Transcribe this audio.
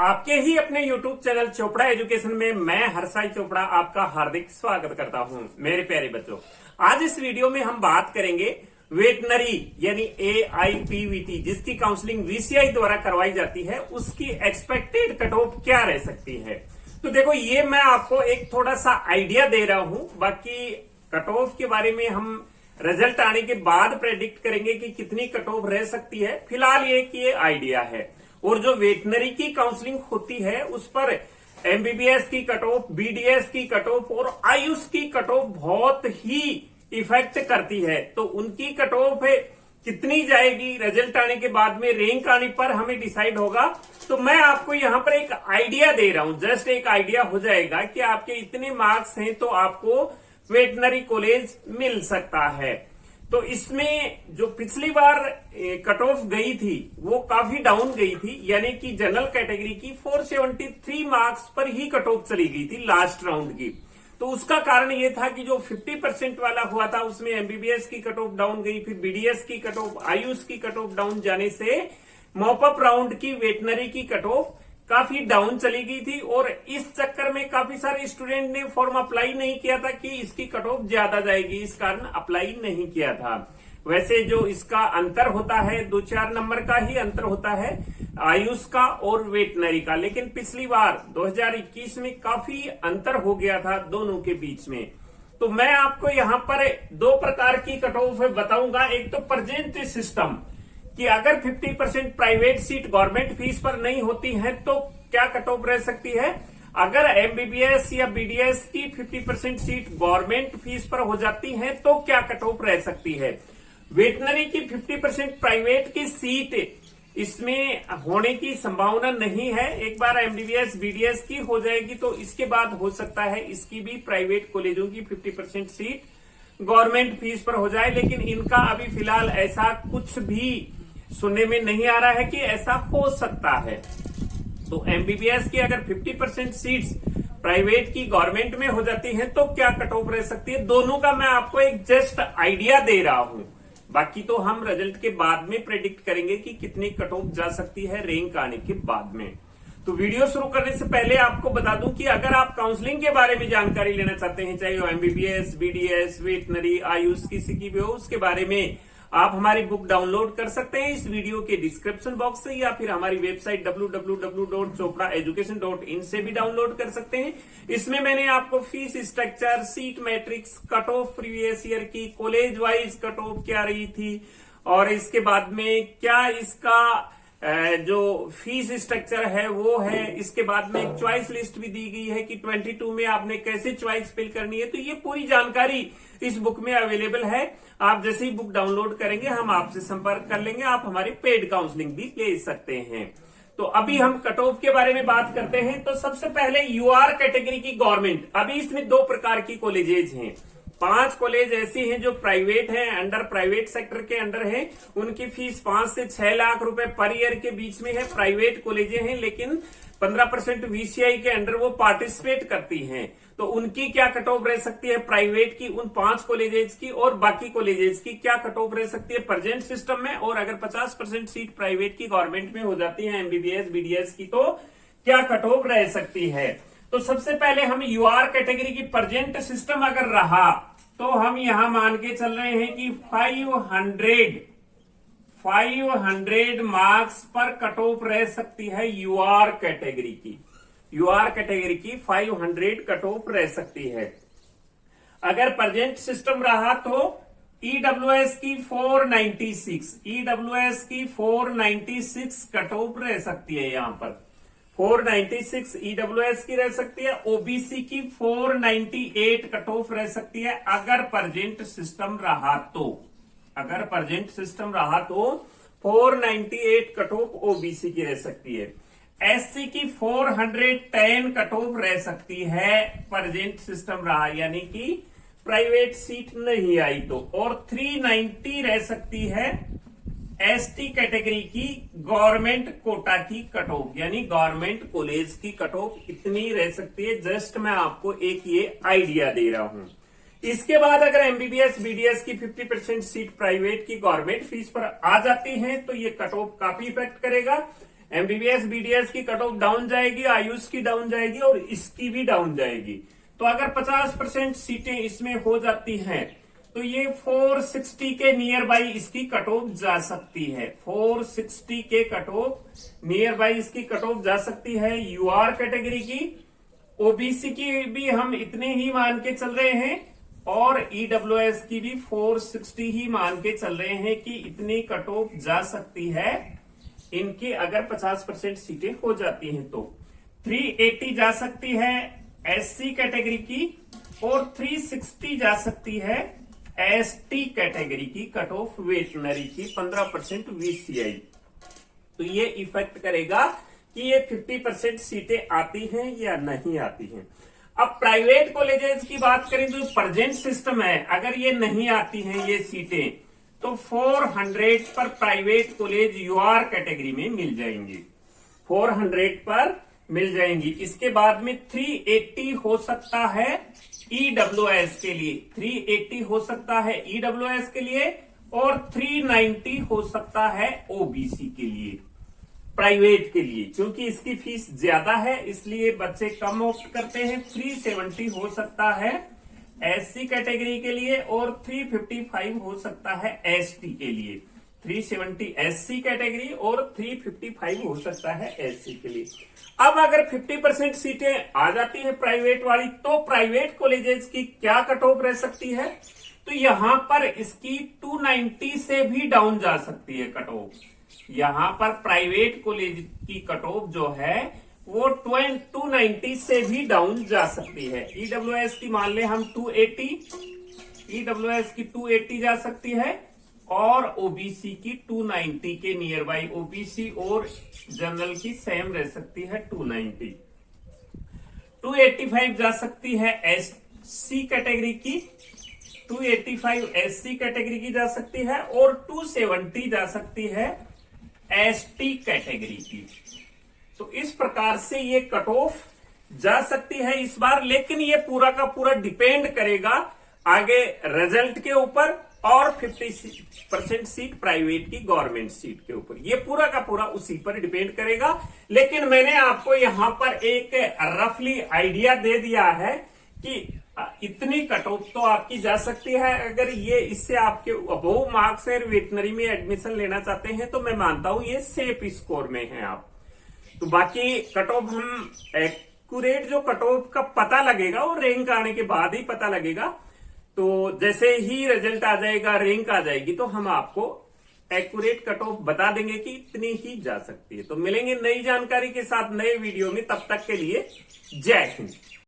आपके ही अपने YouTube channel Chopra education में मैं हर्षाई चोपड़ा आपका हार्दिक स्वागत करता हूं। मेरे प्यारे बच्चों, आज इस वीडियो में हम बात करेंगे वेटनरी यानी AIPVT जिसकी काउंसलिंग VCI द्वारा करवाई जाती है, उसकी एक्सपेक्टेड कट ऑफ क्या रह सकती है। तो देखो, ये मैं आपको एक थोड़ा सा आइडिया दे रहा हूं, बाकी कट ऑफ के बारे में हम रिजल्ट आने के बाद प्रेडिक्ट करेंगे कि कितनी कट ऑफ रह सकती है। फिलहाल ये आइडिया है। और जो वेटनरी की काउंसलिंग होती है उस पर MBBS की कट ऑफ, BDS की कट ऑफ और आयुष की कट ऑफ बहुत ही इफेक्ट करती है। तो उनकी कट ऑफ कितनी जाएगी रिजल्ट आने के बाद में, रैंक आने पर हमें डिसाइड होगा। तो मैं आपको यहां पर एक आइडिया दे रहा हूं, जस्ट एक आइडिया हो जाएगा कि आपके इतने मार्क्स हैं तो आपको वेटनरी कॉलेज मिल सकता है। तो इसमें जो पिछली बार कट ऑफ गई थी वो काफी डाउन गई थी, यानी कि जनरल कैटेगरी की 473 मार्क्स पर ही कट ऑफ चली गई थी लास्ट राउंड की। तो उसका कारण ये था कि जो 50% वाला हुआ था उसमें MBBS की कट ऑफ डाउन गई, फिर BDS की कट ऑफ, आयुष की कट ऑफ डाउन जाने से मॉपअप राउंड की वेटनरी की कट ऑफ काफी डाउन चली गई थी। और इस चक्कर में काफी सारे स्टूडेंट ने फॉर्म अप्लाई नहीं किया था कि इसकी कट ऑफ ज्यादा जाएगी, इस कारण अप्लाई नहीं किया था। वैसे जो इसका अंतर होता है 2-4 नंबर का ही अंतर होता है आयुष का और वेटनरी का, लेकिन पिछली बार 2021 में काफी अंतर हो गया था दोनों के बीच में। तो मैं आपको यहाँ पर 2 प्रकार की कट ऑफ बताऊंगा। एक तो प्रेजेंट सिस्टम कि अगर 50% प्राइवेट सीट गवर्नमेंट फीस पर नहीं होती है तो क्या कट ऑफ रह सकती है। अगर MBBS या BDS की 50% सीट गवर्नमेंट फीस पर हो जाती है तो क्या कट ऑफ रह सकती है। वेटनरी की 50% प्राइवेट की सीट इसमें होने की संभावना नहीं है। एक बार MBBS BDS की हो जाएगी तो इसके बाद हो सकता है इसकी भी प्राइवेट कॉलेजों की 50% सीट गवर्नमेंट फीस पर हो जाए, लेकिन इनका अभी फिलहाल ऐसा कुछ भी सुनने में नहीं आ रहा है कि ऐसा हो सकता है। तो MBBS की अगर 50% सीट्स प्राइवेट की गवर्नमेंट में हो जाती हैं तो क्या कट ऑफ रह सकती है। दोनों का मैं आपको एक जस्ट आइडिया दे रहा हूं, बाकी तो हम रिजल्ट के बाद में प्रेडिक्ट करेंगे कि कितनी कट ऑफ जा सकती है रैंक आने के बाद में। तो वीडियो शुरू करने से पहले आपको बता दूं कि अगर आप काउंसलिंग के बारे में जानकारी लेना चाहते हैं, चाहे वो MBBS, BDS, वेटनरी, आयुष किसी की भी हो, उसके बारे में आप हमारी बुक डाउनलोड कर सकते हैं इस वीडियो के डिस्क्रिप्शन बॉक्स से, या फिर हमारी वेबसाइट www.chopraeducation.in से भी डाउनलोड कर सकते हैं। इसमें मैंने आपको fees structure, seat matrix, cut off previous year की, कॉलेज वाइज कट ऑफ क्या रही थी, और इसके बाद में क्या इसका जो फीस स्ट्रक्चर है वो है। इसके बाद में एक चॉइस लिस्ट भी दी गई है कि 22 में आपने कैसे चॉइस फिल करनी है। तो ये पूरी जानकारी इस बुक में अवेलेबल है। आप जैसे ही बुक डाउनलोड करेंगे हम आपसे संपर्क कर लेंगे, आप हमारी पेड काउंसलिंग भी ले सकते हैं। तो अभी हम कट ऑफ के बारे में बात करते हैं। तो सबसे पहले UR कैटेगरी की गवर्नमेंट, अभी इसमें 2 प्रकार की कॉलेजेज हैं। 5 कॉलेज ऐसी हैं जो प्राइवेट हैं, अंडर प्राइवेट सेक्टर के अंडर हैं। उनकी फीस 5 से 6 लाख रुपए पर ईयर के बीच में है। प्राइवेट कॉलेजें हैं, लेकिन 15% VCI के अंडर वो पार्टिसिपेट करती हैं। तो उनकी क्या कट ऑफ रह सकती है, प्राइवेट की उन 5 कॉलेजेस की और बाकी कॉलेजेस की क्या कट ऑफ रह सकती है प्रेजेंट सिस्टम में। और अगर 50% सीट प्राइवेट की गवर्नमेंट में हो जाती है MBBS BDS की तो क्या कट ऑफ रह सकती है। तो सबसे पहले हम UR कैटेगरी की प्रेजेंट सिस्टम अगर रहा तो हम यहां मान के चल रहे हैं कि 500 मार्क्स पर कट ऑफ रह सकती है UR कैटेगरी की। UR कैटेगरी की 500 कट ऑफ रह सकती है। अगर प्रेजेंट सिस्टम रहा तो EWS की 496 कट ऑफ रह सकती है। यहां पर 496 EWS की रह सकती है। OBC की 498 कट ऑफ रह सकती है अगर प्रेजेंट सिस्टम रहा तो। अगर प्रेजेंट सिस्टम रहा तो 498 कट ऑफ OBC की रह सकती है। SC की 410 कट ऑफ रह सकती है प्रेजेंट सिस्टम रहा, यानी कि प्राइवेट सीट नहीं आई तो। और 390 रह सकती है ST कैटेगरी की गवर्नमेंट कोटा की कट ऑफ, यानी गवर्नमेंट कॉलेज की कट ऑफ इतनी रह सकती है। जस्ट मैं आपको एक ये आइडिया दे रहा हूं। इसके बाद अगर MBBS BDS की 50% सीट प्राइवेट की गवर्नमेंट फीस पर आ जाती है तो ये कट ऑफ काफी इफेक्ट करेगा। एमबीबीएस बीडीएस की कट ऑफ डाउन जाएगी, आयुष की डाउन जाएगी और इसकी भी डाउन जाएगी। तो अगर 50% सीटें इसमें हो जाती हैं तो ये 460 के नियर बाई इसकी कट ऑफ जा सकती है। 460 के कट ऑफ नियर बाई इसकी कट ऑफ जा सकती है यूआर कैटेगरी की। ओबीसी की भी हम इतने ही मान के चल रहे हैं और ईडब्ल्यूएस की भी 460 ही मान के चल रहे हैं कि इतनी कट ऑफ जा सकती है इनकी अगर 50% सीटें हो जाती हैं तो। 380 जा सकती है एससी कैटेगरी की और 360 जा सकती है एसटी कैटेगरी की कट ऑफ वेटनरी की 15% वीसीआई। तो ये इफेक्ट करेगा कि ये 50% सीटें आती हैं या नहीं आती हैं। अब प्राइवेट कॉलेजेस की बात करें जो प्रेजेंट सिस्टम है, अगर ये नहीं आती हैं ये सीटें तो 400 पर प्राइवेट कॉलेज यूआर कैटेगरी में मिल जाएंगी, 400 पर मिल जाएंगी। इसके बाद में 380 हो सकता है ईडब्ल्यूएस के लिए, 380 हो सकता है ईडब्ल्यूएस के लिए और 390 हो सकता है ओबीसी के लिए, प्राइवेट के लिए। क्योंकि इसकी फीस ज्यादा है इसलिए बच्चे कम ऑप्ट करते हैं। 370 हो सकता है एससी कैटेगरी के लिए और 355 हो सकता है एसटी के लिए। 370 एससी कैटेगरी और 355 हो सकता है एससी के लिए। अब अगर 50% सीटें आ जाती है प्राइवेट वाली तो प्राइवेट कॉलेजेस की क्या कट ऑफ रह सकती है? तो यहां पर इसकी 290 से भी डाउन जा सकती है कट ऑफ। यहां पर प्राइवेट कॉलेज की कट ऑफ जो है वो 290 से भी डाउन जा सकती है। ईडब्ल्यूएस की मान ले हम 280, ईडब्ल्यूएस की 280 जा सकती है और ओबीसी की 290 के नियर बाई। ओबीसी और जनरल की सेम रह सकती है 290। 285 जा सकती है एससी कैटेगरी की, 285 एससी कैटेगरी की जा सकती है और 270 जा सकती है एसटी कैटेगरी की। तो इस प्रकार से ये कट ऑफ जा सकती है इस बार, लेकिन ये पूरा का पूरा डिपेंड करेगा आगे रिजल्ट के ऊपर और 50% सीट प्राइवेट की गवर्नमेंट सीट के ऊपर। ये पूरा का पूरा उसी पर डिपेंड करेगा। लेकिन मैंने आपको यहां पर एक रफली आइडिया दे दिया है कि इतनी कट ऑफ तो आपकी जा सकती है। अगर ये इससे आपके अबोव मार्क्स है वेटनरी में एडमिशन लेना चाहते हैं तो मैं मानता हूं ये सेफ स्कोर में है आप। तो बाकी कट ऑफ हम एक्यूरेट जो कट ऑफ का पता लगेगा वो रैंक आने के बाद ही पता लगेगा। तो जैसे ही रिजल्ट आ जाएगा, रैंक आ जाएगी, तो हम आपको एक्यूरेट कट ऑफ बता देंगे कि इतनी ही जा सकती है। तो मिलेंगे नई जानकारी के साथ नए वीडियो में, तब तक के लिए जय हिंद।